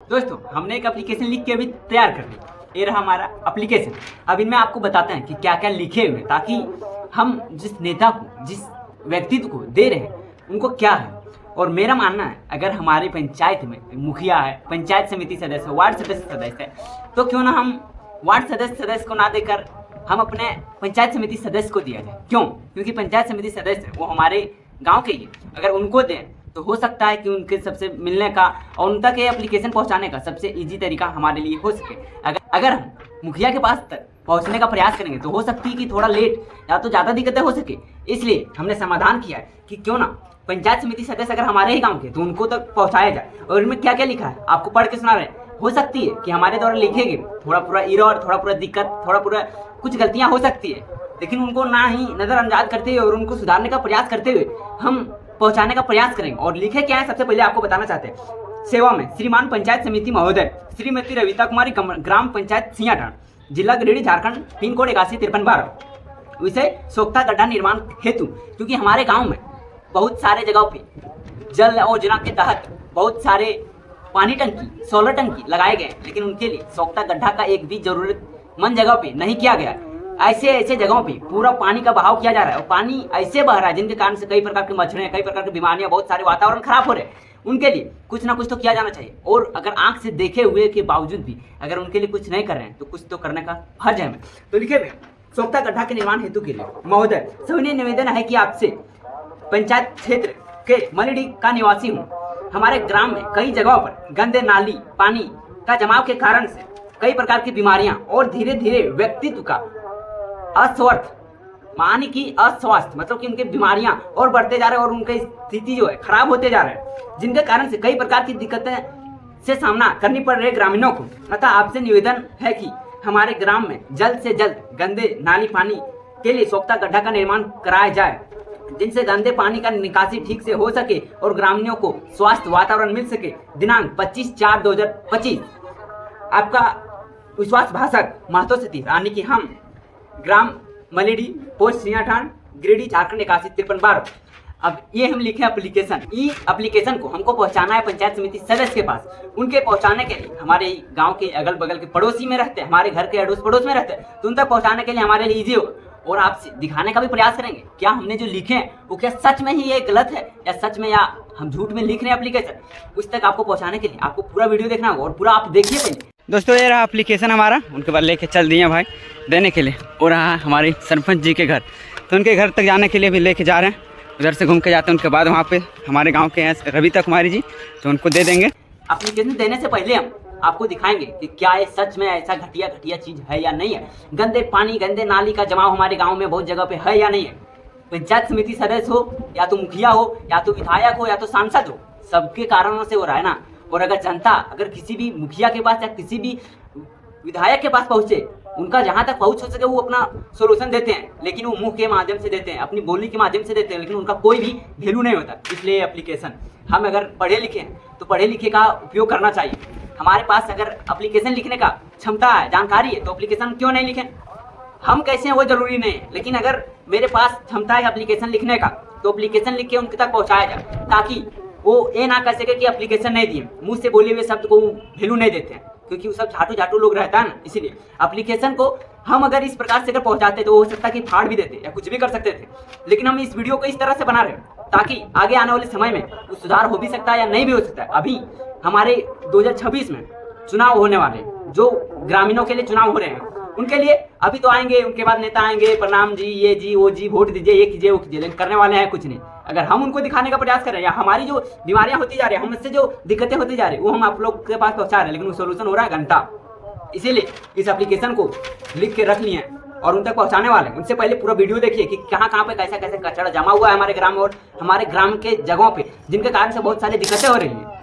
दोस्तों हमने एक एप्लीकेशन लिख के अभी तैयार कर ली। ये रहा हमारा एप्लीकेशन। अब इनमें आपको बताते हैं कि क्या क्या लिखे हुए, ताकि हम जिस नेता को, जिस व्यक्तित्व को दे रहे हैं उनको क्या है। और मेरा मानना है, अगर हमारी पंचायत में मुखिया है, पंचायत समिति सदस्य, वार्ड सदस्य है, तो क्यों ना हम वार्ड सदस्य को ना देकर हम अपने पंचायत समिति सदस्य को दिया जाए। क्यों? क्योंकि पंचायत समिति सदस्य वो हमारे गाँव के ही, अगर उनको दें तो हो सकता है कि उनके सबसे मिलने का और उन तक ये एप्लीकेशन पहुंचाने का सबसे इजी तरीका हमारे लिए हो सके। अगर हम मुखिया के पास तक पहुंचने का प्रयास करेंगे तो हो सकती है कि थोड़ा लेट या तो ज़्यादा दिक्कतें हो सके। इसलिए हमने समाधान किया है कि क्यों ना पंचायत समिति सदस्य अगर हमारे ही गाँव के तो उनको तक पहुँचाया जाए। और इनमें क्या क्या लिखा है आपको पढ़ के सुना रहे हैं। हो सकती है कि हमारे द्वारा लिखेंगे थोड़ा पूरा एरर, थोड़ा पूरा दिक्कत, थोड़ा पूरा कुछ गलतियाँ हो सकती है, लेकिन उनको ना ही नज़रअंदाज करते हुए और उनको सुधारने का प्रयास करते हुए हम पहुंचाने का प्रयास करेंगे। और लिखे क्या है सबसे पहले आपको बताना चाहते हैं। सेवा में श्रीमान पंचायत समिति महोदय श्रीमती रविता कुमारी, ग्राम पंचायत सियाठान, जिला गिरिडीह, झारखंड, पिन कोड 815312। विषय सोख्ता गड्ढा निर्माण हेतु, क्योंकि हमारे गांव में बहुत सारे जगहों पे जल योजना के तहत बहुत सारे पानी टंकी, सोलर टंकी लगाए गए, लेकिन उनके लिए सोख्ता गड्ढा का एक भी जरूरतमंद जगह पे नहीं किया गया। ऐसे जगहों पे पूरा पानी का बहाव किया जा रहा है और पानी ऐसे बह रहा है जिनके कारण से कई प्रकार के मच्छरें, कई प्रकार की बीमारियां, बहुत सारे वातावरण खराब हो रहे हैं। उनके लिए कुछ ना कुछ तो किया जाना चाहिए। और अगर आंख से देखे हुए के बावजूद भी अगर उनके लिए कुछ नहीं कर रहे हैं तो कुछ तो करने का फर्ज है हमें। तो लिखे हुए सोख्ता गड्ढा के निर्माण हेतु के लिए महोदय सविनय निवेदन है कि आपसे पंचायत क्षेत्र के मलिडी का निवासी हूँ। हमारे ग्राम में कई जगहों पर गंदे नाली पानी का जमाव के कारण से कई प्रकार की बीमारियां और धीरे धीरे व्यक्तित्व का अस्वस्थ, मानी कि अस्वस्थ मतलब कि उनके बीमारियां और बढ़ते जा रहे हैं और उनकी स्थिति जो है खराब होते जा रहे हैं, जिनके कारण से कई प्रकार की दिक्कतें से सामना करनी पड़ रही है ग्रामीणों को। अतः आपसे निवेदन है कि हमारे ग्राम में जल्द से जल्द गंदे नाली पानी के लिए सोख्ता गड्ढा का निर्माण कराया जाए, जिनसे गंदे पानी का निकासी ठीक से हो सके और ग्रामीणों को स्वास्थ्य वातावरण मिल सके। दिनांक 25/4/2025। आपका विश्वास भाषक महतो सतीश, यानी कि हम ग्राम मलेडी, पोस्ट सियाठान, गिरिडीह, झारखंड 815312। अब ये हम लिखे एप्लीकेशन, ई एप्लीकेशन को हमको पहुंचाना है पंचायत समिति सदस्य के पास। उनके पहुंचाने के लिए हमारे गांव के अगल बगल के पड़ोसी में रहते हैं, हमारे घर के अड़ोस पड़ोस में रहते हैं, तो उन तक पहुंचाने के लिए हमारे लिए ईजी हो। और आपसे दिखाने का भी प्रयास करेंगे क्या हमने जो लिखे हैं वो क्या सच में ही ये गलत है या सच में या हम झूठ में लिख रहे हैं एप्लीकेशन। उस तक आपको पहुंचाने के लिए आपको पूरा वीडियो देखना होगा और पूरा आप देखिए पहले। दोस्तों ये रहा एप्लीकेशन हमारा, उनके बाद लेके चल दिए भाई देने के लिए। और रहा हमारे सरपंच जी के घर, तो उनके घर तक जाने के लिए भी लेके जा रहे हैं। उधर से घूम के जाते हैं, उनके बाद वहाँ पे हमारे गांव के हैं रविता कुमारी जी, तो उनको दे देंगे। एप्लीकेशन देने से पहले हम आपको दिखाएंगे कि क्या ये सच में ऐसा घटिया चीज़ है या नहीं है। गंदे पानी, गंदे नाली का जमाव हमारे गाँव में बहुत जगह पे है या नहीं है। पंचायत समिति सदस्य हो या तो मुखिया हो या तो विधायक हो या तो सांसद हो, सबके कारणों से हो रहा है ना। और अगर जनता अगर किसी भी मुखिया के पास या किसी भी विधायक के पास पहुंचे, उनका जहां तक पहुंच हो सके वो अपना सोल्यूशन देते हैं, लेकिन वो मुंह के माध्यम से देते हैं, अपनी बोली के माध्यम से देते हैं, लेकिन उनका कोई भी वैल्यू नहीं होता। इसलिए एप्लीकेशन हम अगर पढ़े लिखे हैं तो पढ़े लिखे का उपयोग करना चाहिए। हमारे पास अगर एप्लीकेशन लिखने का क्षमता है, जानकारी है, तो एप्लीकेशन क्यों नहीं लिखें। हम कैसे हैं वो जरूरी नहीं है, लेकिन अगर मेरे पास क्षमता है एप्लीकेशन लिखने का तो एप्लीकेशन लिख के उनके तक पहुँचाया जाए, ताकि वो ये ना कह सके कि एप्लीकेशन नहीं दिए, मुंह से बोले हुए शब्द को वैल्यू नहीं देते हैं, क्योंकि वो सब झाटू लोग रहता है ना। इसीलिए एप्लीकेशन को हम अगर इस प्रकार से अगर पहुंचाते तो हो सकता है कि फाड़ भी देते या कुछ भी कर सकते थे, लेकिन हम इस वीडियो को इस तरह से बना रहे हैं ताकि आगे आने वाले समय में कुछ सुधार हो भी सकता है या नहीं भी हो सकता है। अभी हमारे 2026 में चुनाव होने वाले, जो ग्रामीणों के लिए चुनाव हो रहे हैं, उनके लिए अभी तो आएंगे, उनके बाद नेता आएंगे, प्रणाम जी, ये जी, वो जी, वोट दीजिए, ये कीजिए, वो कीजिए, लेकिन करने वाले हैं कुछ नहीं। अगर हम उनको दिखाने का प्रयास कर रहे हैं या हमारी जो बीमारियां होती जा रही है, हमसे जो दिक्कतें होती जा रही है, वो हम आप लोग के पास पहुंचा रहे हैं, लेकिन वो सोल्यूशन हो रहा है घंटा। इसीलिए इस एप्लीकेशन को लिख के रख लिए और उन तक पहुंचाने वाले। उनसे पहले पूरा वीडियो देखिए कि कहाँ पे कैसे कचरा जमा हुआ है हमारे ग्राम और हमारे ग्राम के जगहों पे, जिनके कारण से बहुत सारी दिक्कतें हो रही हैं।